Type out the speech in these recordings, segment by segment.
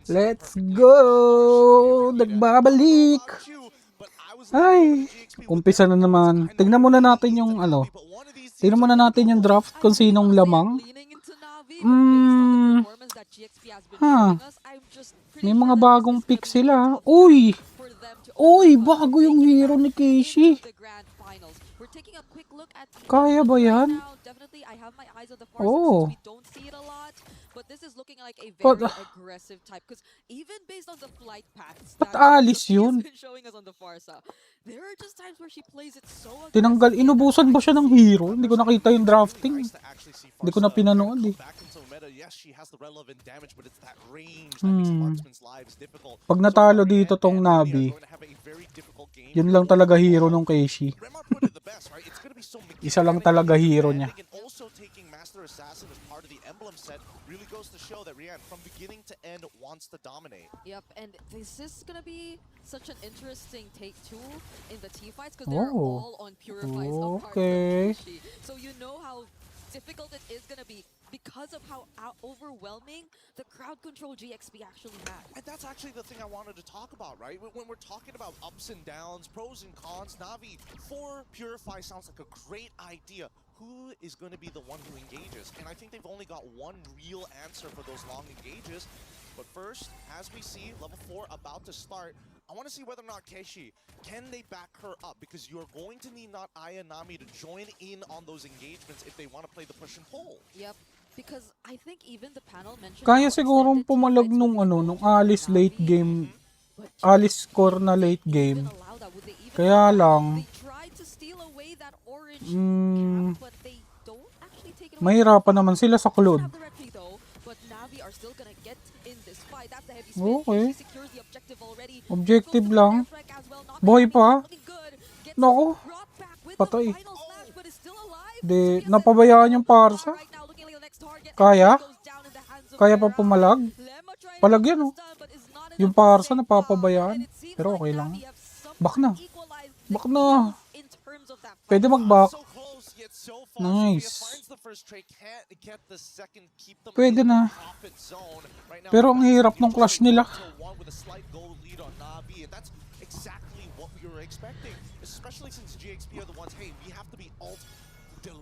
Let's go! Nagbabalik! Ay, umpisa na naman. Tingnan muna natin yung ano. Tingnan muna natin yung draft kung sinong lamang. May mga bagong pick sila. Uy! Uy, bago yung hero ni Casey. Kaya ba yan? Oh. Ba't alis yun? Tinanggal, inubusan ba siya ng hero? Hindi ko nakita yung drafting. Hindi ko na pinanood eh. Pag natalo dito tong Navi, yun lang talaga hero nung Casey. Isa lang talaga hero niya. Really goes to show that Rian, from beginning to end, wants to dominate. Yep, and this is gonna be such an interesting take too in the team fights because they're all on Purifies apart from Kishi. So you know how difficult it is gonna be because of how overwhelming the crowd control GXP actually had. And that's actually the thing I wanted to talk about, right? When we're talking about ups and downs, pros and cons, Navi for Purify sounds like a great idea. Who is going to be the one who engages? And I think they've only got one real answer for those long engages. But first, as we see, level 4 about to start, I want to see whether or not Keishi, can they back her up? Because you're going to need not Aya Nami to join in on those engagements if they want to play the push and pull. Yep. Because I think even the panel mentioned kaya sigurong pumalag nung ano, nung Alice late game, Alice score na late game. Kaya lang, mahirapan naman sila sa Claude. Okay. Objective lang. Boy pa. Nako. Patay. De, napabayaan yung parsa. Kaya? Kaya pa pumalag? Palag yan, oh. Yung parsa napapabayaan. Pero okay lang. Back na. Back na. Pwede mag-back. Nice. Pwede na. Pero ang hirap ng clash nila. Especially since GXP are the ones, hey, we have to be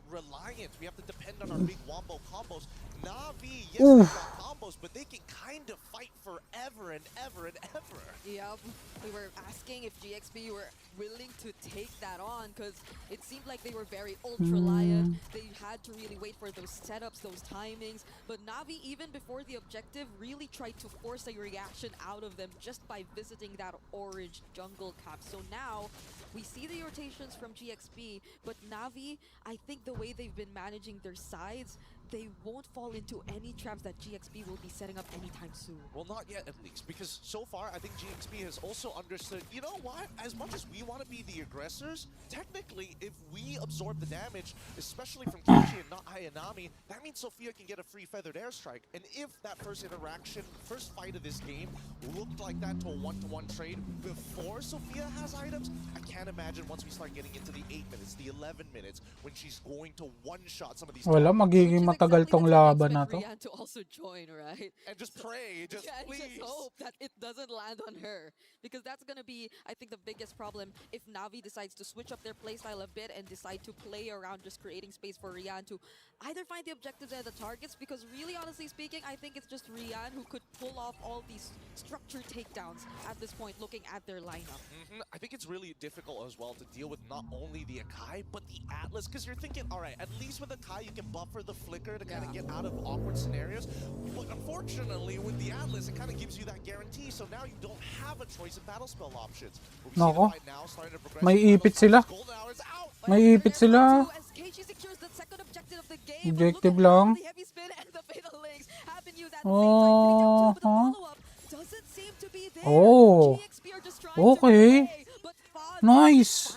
reliant. We have to depend on our big wombo combos. Navi, yes, they got combos, but they can kind of fight forever and ever and ever. Yep, we were asking if GXP were willing to take that on because it seemed like they were very ultra-reliant. They had to really wait for those setups, those timings. But Navi, even before the objective, really tried to force a reaction out of them just by visiting that orange jungle cap. So now, we see the rotations from GXP, but Navi, I think the way they've been managing their sides, they won't fall into any traps that GXP will be setting up anytime soon. Well, not yet at least, because so far I think GXP has also understood, you know what, as much as we want to be the aggressors, technically if we absorb the damage, especially from Kishi and not Ayanami, that means Sophia can get a free feathered airstrike. And if that first interaction, first fight of this game looked like that to a one-to-one trade before Sophia has items, I can't imagine once we start getting into the 8 minutes, the 11 minutes, when she's going to one-shot some of these. Wala, magiging matagal tong laban na to. To also join, right? And just pray, just please. Just hope that it doesn't land on her. Because that's going to be, I think, the biggest problem if Navi decides to switch up their playstyle a bit and decide to play around just creating space for Rian to either find the objectives and the targets. Because really, honestly speaking, I think it's just Rian who could pull off all these structured takedowns at this point, looking at their lineup. I think it's really difficult as well to deal with not only the Akai, but the Atlas. Because you're thinking, all right, at least with Akai, you can buffer the flicker to kind of get out of awkward scenarios. But unfortunately, with the Atlas, it kind of gives you that guarantee. So now you don't have a choice of battle spell options. Nako. May ipit sila. May ipit sila. Objective lang. Oh. Oh. Okay. Nice.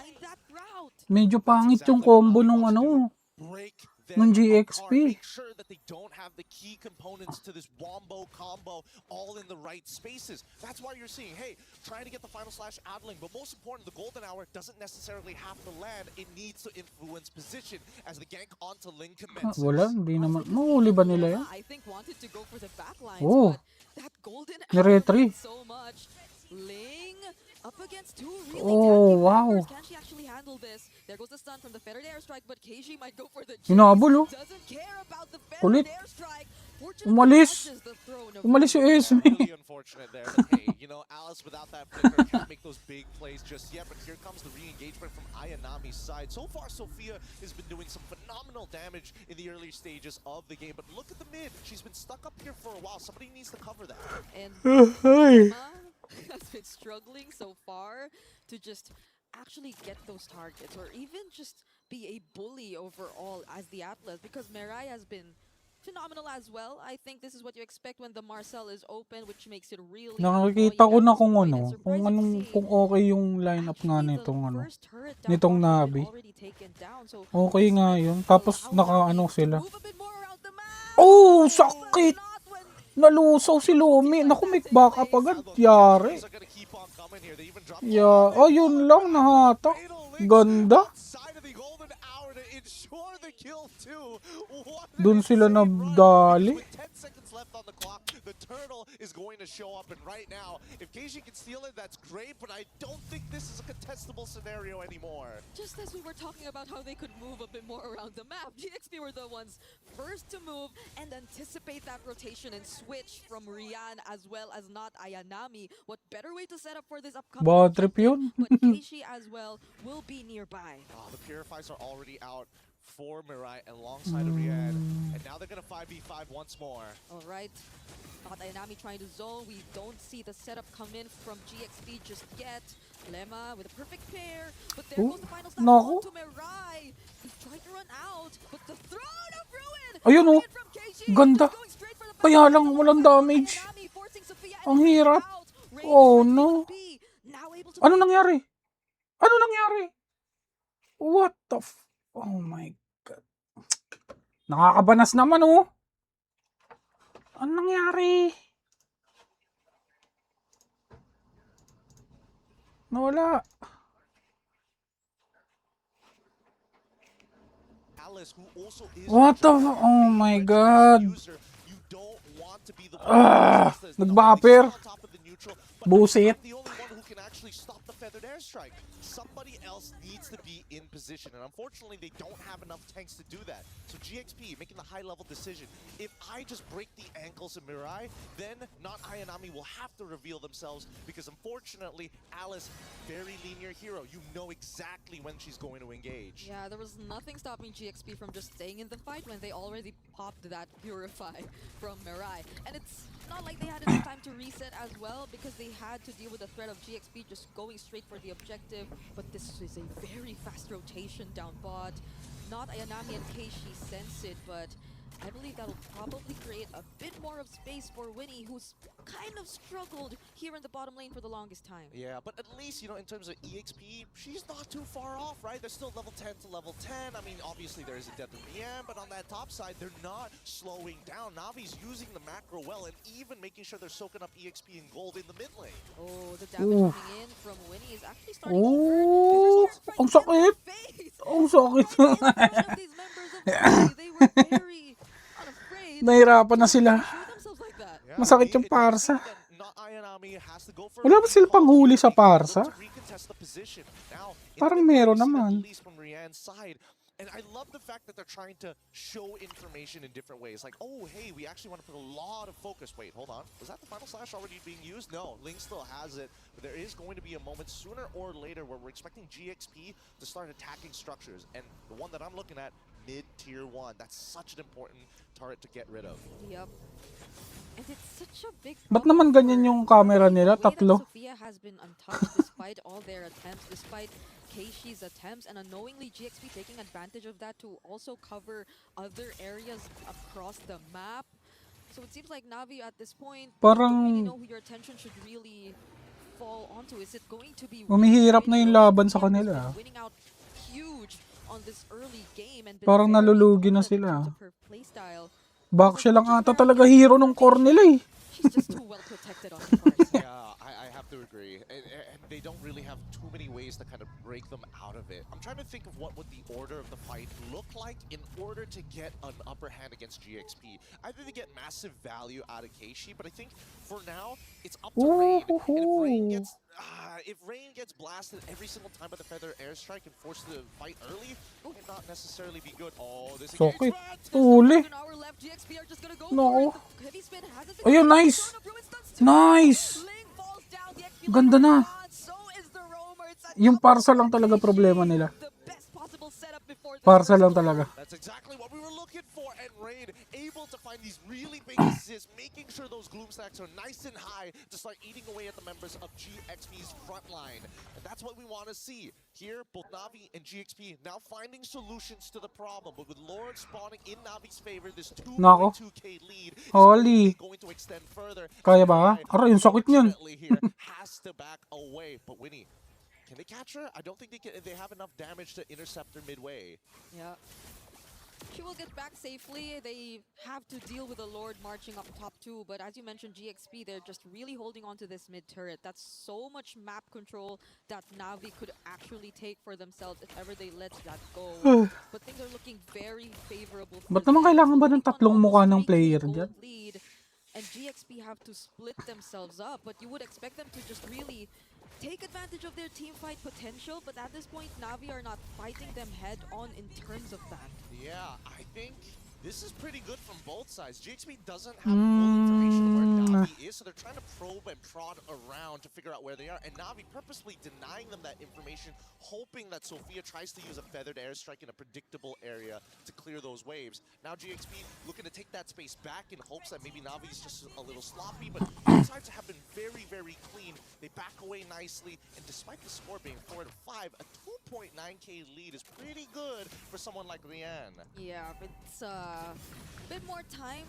Medyo pangit yung combo nung ano, nung GXP. Make sure that they don't have the key components to this wombo combo all in the right spaces. That's why you're seeing, hey, trying to get the final slash Adling, but most important, the golden hour doesn't necessarily have to land. It needs to influence position as the gank onto Ling commences. Wala, hindi naman. Mahuli ba nila yan? I think wanted to go for the backlines, Oh. but that Ni-retry. so much. Ling up against two really Oh, tanky wow. members. Can she actually handle this? There goes the stun from the feathered airstrike, but KG might go for the chase. Hinabol, oh. Doesn't care about the Kulit. feathered airstrike. Fortunately, Umalis. dodges the throne of Umalis yung Winnie. Esme. Really unfortunate there. But hey, you know, Alice without that flicker can't make those big plays just yet. But here comes the re-engagement from Ayanami's side. So far, Sophia has been doing some phenomenal damage in the early stages of the game. But look at the mid. She's been stuck up here for a while. Somebody needs to cover that. And Ay. Emma has been struggling so far to just actually get those targets or even just be a bully overall as the Atlas, because Mirai has been phenomenal as well. I think this is what you expect when the Marcel is open, which makes it really Nakakita ko na kung ano, kung okay yung lineup nga nitong ano, nitong Navi. Okay nga yun. Tapos naka-ano sila. Oh, sakit! Nalusaw si Lumi. Naku, may back up agad. Yari. Yeah. Oh, yun lang. Nahatak. Ganda. Dun sila nabdali. The turtle is going to show up, and right now, if KG can steal it, that's great, but I don't think this is a contestable scenario anymore. Just as we were talking about how they could move a bit more around the map, GXP were the ones first to move and anticipate that rotation and switch from Rian as well as not Ayanami. What better way to set up for this upcoming Bad trip objective? yun. But Keishi as well will be nearby. Oh, the Purifies are already out for Mirai alongside Rian, and now they're going to 5v5 once more. All right. Not Ayanami trying to zone. We don't see the setup come in from GXP just yet. Lemma with a perfect pair, but there goes the final stop onto Mirai. He's trying to run out, but the throne of ruin. Ayun oh. From KG, Ganda. going straight for the Kaya lang walang damage. Ayanami forcing Sophia Ang and hirap. out. Oh Raven no. B, now able to Ano nangyari? Ano nangyari? What the Oh my God. Nakakabanas naman oh. Ano nangyari? Nawala. Alice, who also is What the Oh my God. user, you don't want to be the one Nag-buffer. on top of the neutral, but Busit. the only one who can actually stop the feathered airstrike. Somebody else needs to be in position, and unfortunately they don't have enough tanks to do that. So GXP making the high level decision. If I just break the ankles of Mirai, then not Ayanami will have to reveal themselves, because unfortunately Alice, very linear hero. You know exactly when she's going to engage. Yeah, there was nothing stopping GXP from just staying in the fight when they already popped that Purify from Mirai. And it's not like they had enough time to reset as well, because they had to deal with the threat of GXP just going straight for the objective. But this is a very fast rotation down bot. Not Ayanami and Keishi sense it, but I believe that'll probably create a bit more of space for Winnie, who's kind of struggled here in the bottom lane for the longest time. Yeah, but at least, you know, in terms of EXP, she's not too far off, right? They're still level 10 to level 10. I mean, obviously there is a death in the end, but on that top side, they're not slowing down. Navi's using the macro well, and even making sure they're soaking up EXP and gold in the mid lane. Oh, the damage coming in from Winnie is actually starting to Oh, hurt. ang sakit. Ang sakit. One of these members of the party, they were very unafraid. Nahirapan na sila. Show themselves like that. Yeah, Masakit yung it does parsa. seem that not Ayanami has to go for Wala a ba silang panghuli sa parsa? to recontest the position. Now, in Parang the mid meron lane, naman. at least from Rian's side. And I love the fact that they're trying to show information in different ways. Like, oh, hey, we actually want to put a lot of focus. Wait, hold on. Was that the final slash already being used? No, Ling still has it. But there is going to be a moment sooner or later where we're expecting GXP to start attacking structures. And the one that I'm looking at, mid-tier 1. That's such an important turret to get rid of. Yep. And it's such a big Ba't naman ganyan yung camera nila? Tatlo. Sophia has been untouched despite all their attempts, despite Keishi's attempts, and unknowingly GXP taking advantage of that to also cover other areas across the map. So it seems like Navi at this point Parang don't really know who your attention should really fall onto. Is it going to be umihirap na yung laban sa Sophia has kanila. been winning out huge on this early game and been Parang very nalulugi na dominant in sila. terms of her playstyle. Back siya lang ata talaga hero ng core nila eh. She's just too well protected on the course. Yeah, Yeah, I have to agree. And they don't really have too many ways to kind of break them out of it. I'm trying to think of what would the order of the fight look like in order to get an upper hand against GXP. Either they get massive value out of Keishi, but I think for now, it's up to Rain. And if Rain gets blasted every single time by the Feather Airstrike and forced to fight early, it might not necessarily be good. Oh, this Sakit. engagement! Uli. An hour left. GXP are just gonna go No. for it. The heavy spin hasn't been Ayun, taken. nice. Chrono Brew is done too. Nice. Ling falls down. The XP Ganda na. So is the roamer. It's a Yung double parsa lang for talaga Keishi. problema nila. The best possible setup before the Parsa first lang storm. talaga. That's exactly what we were looking for, and Rain able to find these really big assists, making sure those Gloom stacks are nice and high to start eating away at the members of GXP's front line. And that's what we want to see. Here, both Navi and GXP now finding solutions to the problem, but with Lord spawning in Navi's favor, this Nako. 2.2k lead is Holy. only going to extend further. Kaya ba? Aray, yung sakit niyan. Unfortunately here, has to back away. But Winnie, can they catch her? I don't think they have enough damage to intercept her midway. Yeah. She will get back safely. They have to deal with the Lord marching up top too. But as you mentioned, GXP, they're just really holding on to this mid turret. That's so much map control that Navi could actually take for themselves if ever they let that go. But things are looking very favorable for Ba't naman them. kailangan ba ng Holding on tatlong mukha ng almost 3K player gold dyan? lead, and GXP have to split themselves up. But you would expect them to just really take advantage of their team fight potential, but at this point, Navi are not fighting them head on in terms of that. Yeah, I think this is pretty good from both sides. GXP doesn't have full information of where Navi is, so they're trying to probe and prod around to figure out where they are. And Navi purposely denying them that information, hoping that Sophia tries to use a feathered airstrike in a predictable area to clear those waves. Now GXP looking to take that space back in hopes that maybe Navi's just a little sloppy, but both sides have been very, very clean. They back away nicely, and despite the score being 4-5, a 2.9k lead is pretty good for someone like Rian. Yeah, it's a bit more time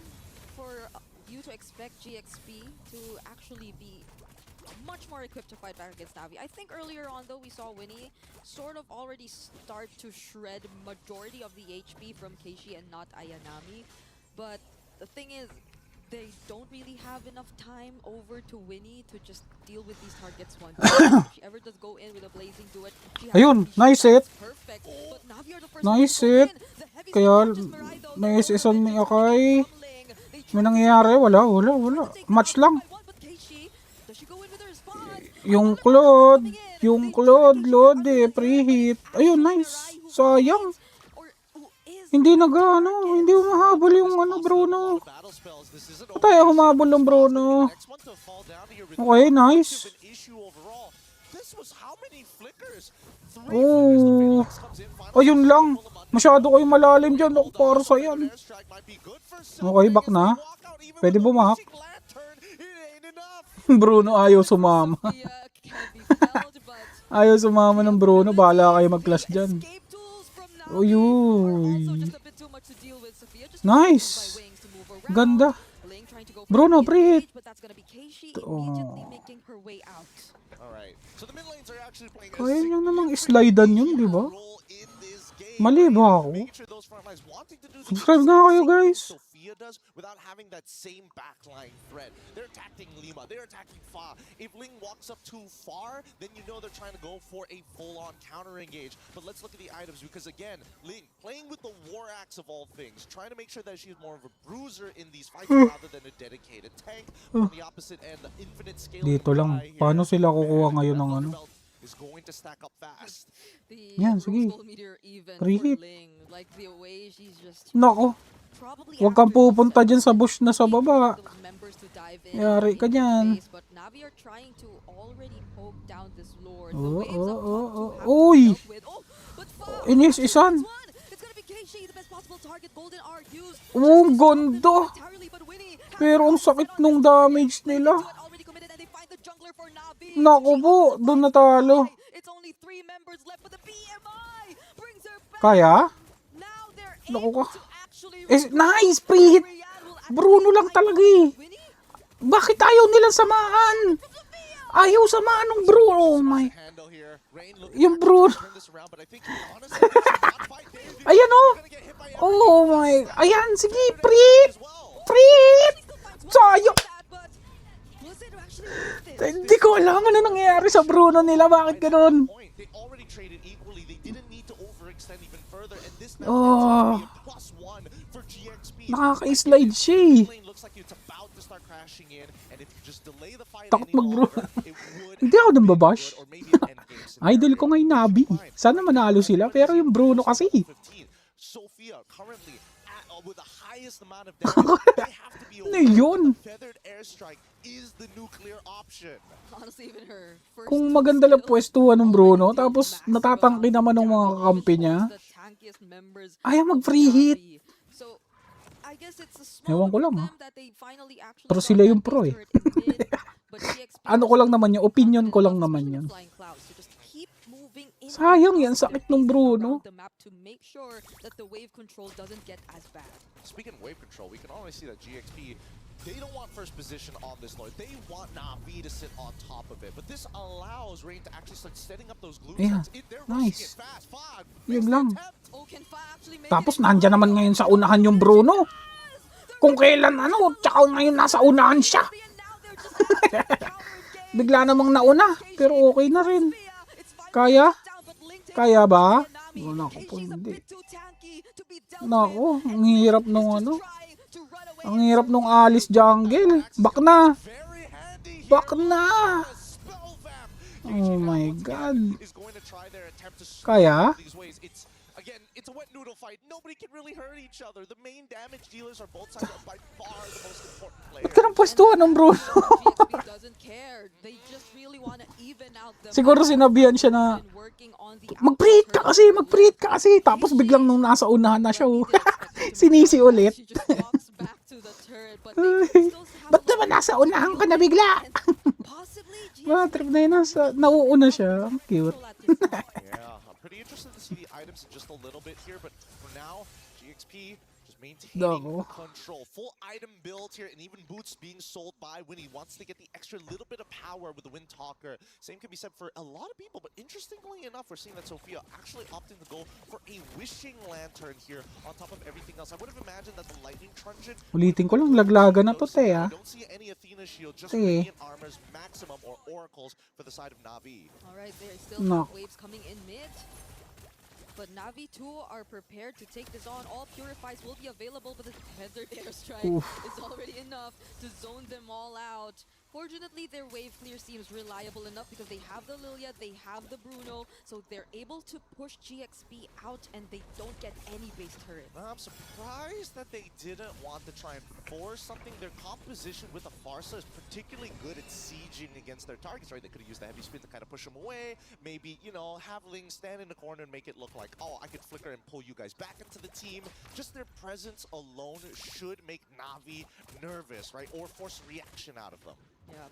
for you to expect GXP to actually be much more equipped to fight back against Navi. I think earlier on, though, we saw Winnie sort of already start to shred majority of the HP from Keishi and not Ayanami. But the thing is, they don't really have enough time over to Winnie to just deal with these targets one. If she ever does go in with a blazing duet, she has Ayun, to be nice sure hit. that's perfect. But Navi are the first Nice ones to go hit. in. The heavy Kaya spin catches Mirai, though. The nais-isan roamer ni is Akay. crumbling. They May try to nangyayari? Wala. Match lang. but Keishi, does she go in with her response? Yung Another Claude. coming in. Yung They try to Claude. shoot Lode. under the turret, but Pre-hit. it's Ayun, actually nice. Mirai who Sayang. finds or who is Hindi on nag-ano. target. Hindi umahabol yung ano, Bruno. Tayo humabol ng Bruno. Okay, nice. Oh. Ayun lang. Masyado kayo malalim dyan. Ako para sa yan. Okay, back na. Pwede bumak. Bruno ayaw sumama. Ayaw sumama ng Bruno. Bahala kayo mag-clash dyan. Uyuy. Nice. Ganda. Bruno, pre-hit. Kaya nyo namang slidean yun, di ba? Mali ba ako? Subscribe na kayo, guys. Does without having that same backline threat. They're attacking Lima, they're attacking Fa. If Ling walks up too far, then you know they're trying to go for a full-on counter engage. But let's look at the items because again, Ling playing with the War Axe of all things, trying to make sure that she's more of a bruiser in these fights rather than a dedicated tank. On the opposite end, the infinite scale. Dito lang. Paano sila kukuha ngayon ng ano? Is going to stack up fast. Yan, sige. Pre-hit. Like the way she's just Nako. Huwag kang pupunta dyan sa bush na sa baba. Yari ka dyan. Uy! Inis-isan. Gondo. Pero ang sakit nung damage nila. Naku po, doon natalo. Kaya? Naku ka. Nice! Pre-hit! Bruno lang talaga eh. Bakit ayaw nilang samaan? Ayaw samaan ng Bruno. Oh my. Yung Bruno. Ayan oh. Oh my. Ayan, sige. Pre-hit! Pre-hit! Sayang. Hindi ko alam ano nangyayari sa Bruno nila. Bakit ganun? They already traded equally. They didn't need to overextend even further, and this now Oh, ends up being a +1 for GXP. nakaka-slide siya eh. Lane looks like it's about to start crashing in, and if you just delay the fight Takot any mag-Bruno. longer, it would Hindi ako nang babash. or maybe an endgame scenario. Idol ko nga yung Navi. Sana manalo sila, pero yung Bruno kasi. Sophia currently with the highest amount of damage. They have to be Ano yun? The feathered airstrike is the nuclear option. Honestly, even her first Kung two maganda lang skills pwestuhan ng Bruno, already tapos massive natatangki amount naman of ng mga damage, kakampi even niya. the tankiest members Ayaw of mag-free hit. Navi. So, I guess it's a small Ewan ko lang, for ah. them that they finally actually Pero got sila that yung pro base eh. turret in mid, but GXP Ano ko are lang still naman yun, opinion ko lang confident naman enough, yun. especially with Flying Clouds, to just keep moving in Sayang and yan, out of sakit their ng base Bruno. around the map to make sure that the wave control doesn't get as bad. Speaking of wave control, we can already see that GXP, they don't want first position on this Lord. They want Navi to sit on top of it. But this allows Rain to actually start setting up those glue Yeah, sets. They're rushing nice. it fast. Fog, Yun makes the lang. attempt. Oh, can Fa actually make Tapos it? nandyan naman ngayon sa unahan yung Bruno. Kung kailan ano, tsaka ngayon nasa unahan siya. Bigla namang nauna, pero okay na rin. Kaya? Kaya ba? Wala ko po, hindi. Nako, ang hirap nung ano. Ang hirap nung Alice Jungle. Back na. Very handy here. Back na. Spell vamp. Oh my God. Is going to try their attempt to Kaya? these ways. It's again, it's a wet noodle fight. Nobody can really hurt each other. The main damage dealers are both sides are by far the most important players. Ba't ka nang pwestuhan ng Bruno? GXP doesn't care. They just really want to even out the Siguro sinabihan siya na, and working on the mag-preheat ka kasi, mag-preheat ka kasi. Tapos biglang nung nasa unahan na siya, oh. Sinisi ulit. She just walks back to the turret, but they still have Ba't naman nasa unahan ka na bigla? possibly Mga trip na yun, nauuna siya. Ang cute. Yeah, I'm pretty interested to see the items in just a little bit here, but for now, GXP just maintaining Dako. control. Full item build here, and even boots being sold by Winnie. Wants to get the extra little bit of power with the Wind Talker. Same can be said for a lot of people, but interestingly enough, we're seeing that Sophia actually opting to go for a Wishing Lantern here on top of everything else. I would have imagined that the Lightning Truncheon. Ulitin ko lang, laglaga na to, te, I ah. don't see any Athena shield, just Te. Radiant Armor's maximum or oracles for the side of Navi. All right, there still No. have waves coming in mid. But Navi too are prepared to take this on. All purifies will be available, but the feathered airstrike Oof. is already enough to zone them all out. Fortunately, their wave clear seems reliable enough because they have the Lilia, they have the Bruno, so they're able to push GXP out and they don't get any base turrets. I'm surprised that they didn't want to try and force something. Their composition with the Farsa is particularly good at sieging against their targets, right? They could have used the heavy spin to kind of push them away. Maybe, you know, have Ling stand in the corner and make it look like, oh, I could flicker and pull you guys back into the team. Just their presence alone should make Navi nervous, right? Or force reaction out of them. Yeah.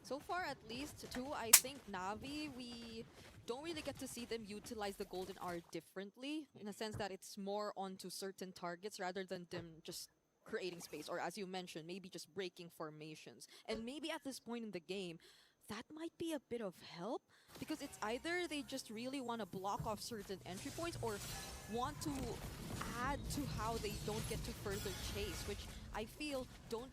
So far, at least, too, I think Navi, we don't really get to see them utilize the Golden Hour differently, in a sense that it's more onto certain targets rather than them just creating space, or as you mentioned, maybe just breaking formations. And maybe at this point in the game, that might be a bit of help, because it's either they just really want to block off certain entry points or want to add to how they don't get to further chase, which I feel don't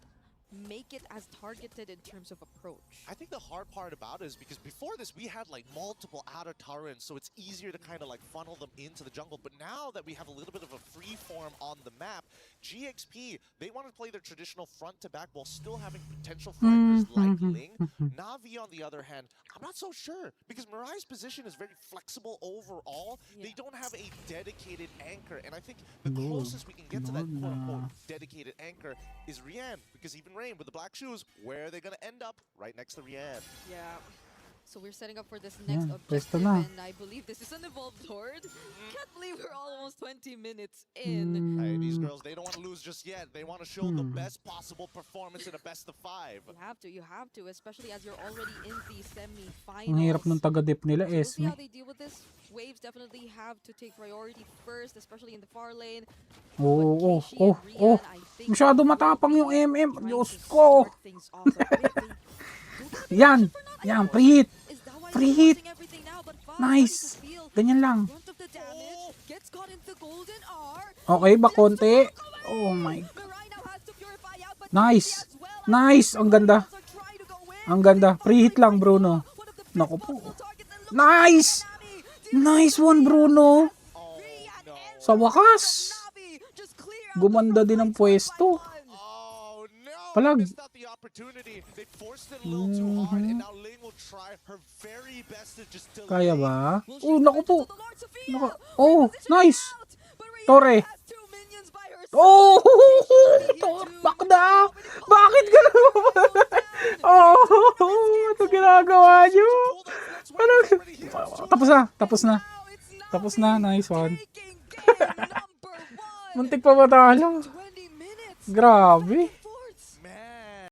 make it as targeted in terms of approach. I think the hard part about it is because before this we had like multiple outer turrets, so it's easier to kind of like funnel them into the jungle. But now that we have a little bit of a free form on the map, GXP, they want to play their traditional front to back while still having potential fighters like Ling. Navi, on the other hand, I'm not so sure because Mirai's position is very flexible overall. They don't have a dedicated anchor, and I think the closest we can get to that quote-unquote dedicated anchor is Rian, because even Rain with the black shoes, where are they going to end up? Right next to Rian. Yeah. So we're setting up for this next Yeah, objective, pwesto na. and I believe this is an evolved horde. Can't believe we're almost 20 minutes in. Hey, these girls, they don't want to lose just yet. They want to show the best possible performance in a best of 5. You have to, especially as you're already in the semi-finals. Ang hirap ng taga-dip nila, So we'll see Esme. how they deal with this. Waves definitely have to take priority first, especially in the far lane. Oh, But Keishi oh, and oh. Rian, I think, Masyado will matapang be yung MM. trying Diyos to ko. start things off a bit. They don't have Yan. pressure for Navi. Yan, preheat. Is that why Free they're hit. forcing everything now? But Fa Nice. starting to feel Ganyan lang. brunt of the damage, gets caught into Golden R. Okay ba konti? Oh my. Mirai now has to purify out, but Nice. Keishi as well. Nice. Ang ganda. Also trying to go in. Ang ganda. Pre-hit lang, Bruno. Naku po. Nice! Nice one, Bruno. Oh no. Sa wakas. Gumanda din ang pwesto. Oh no. Palag. Missed out the opportunity. They forced it a little too hard and now Ling will try her very best to just delay. Kaya ba? Oh, naku po. Naku. Oh, nice. Torre. Oh! Bakda! Bakit gano'n? Oh! Ito ginagawa nyo? Ano? Tapos na. Tapos na. Tapos na. Nice one. Muntik pa matalo. Grabe.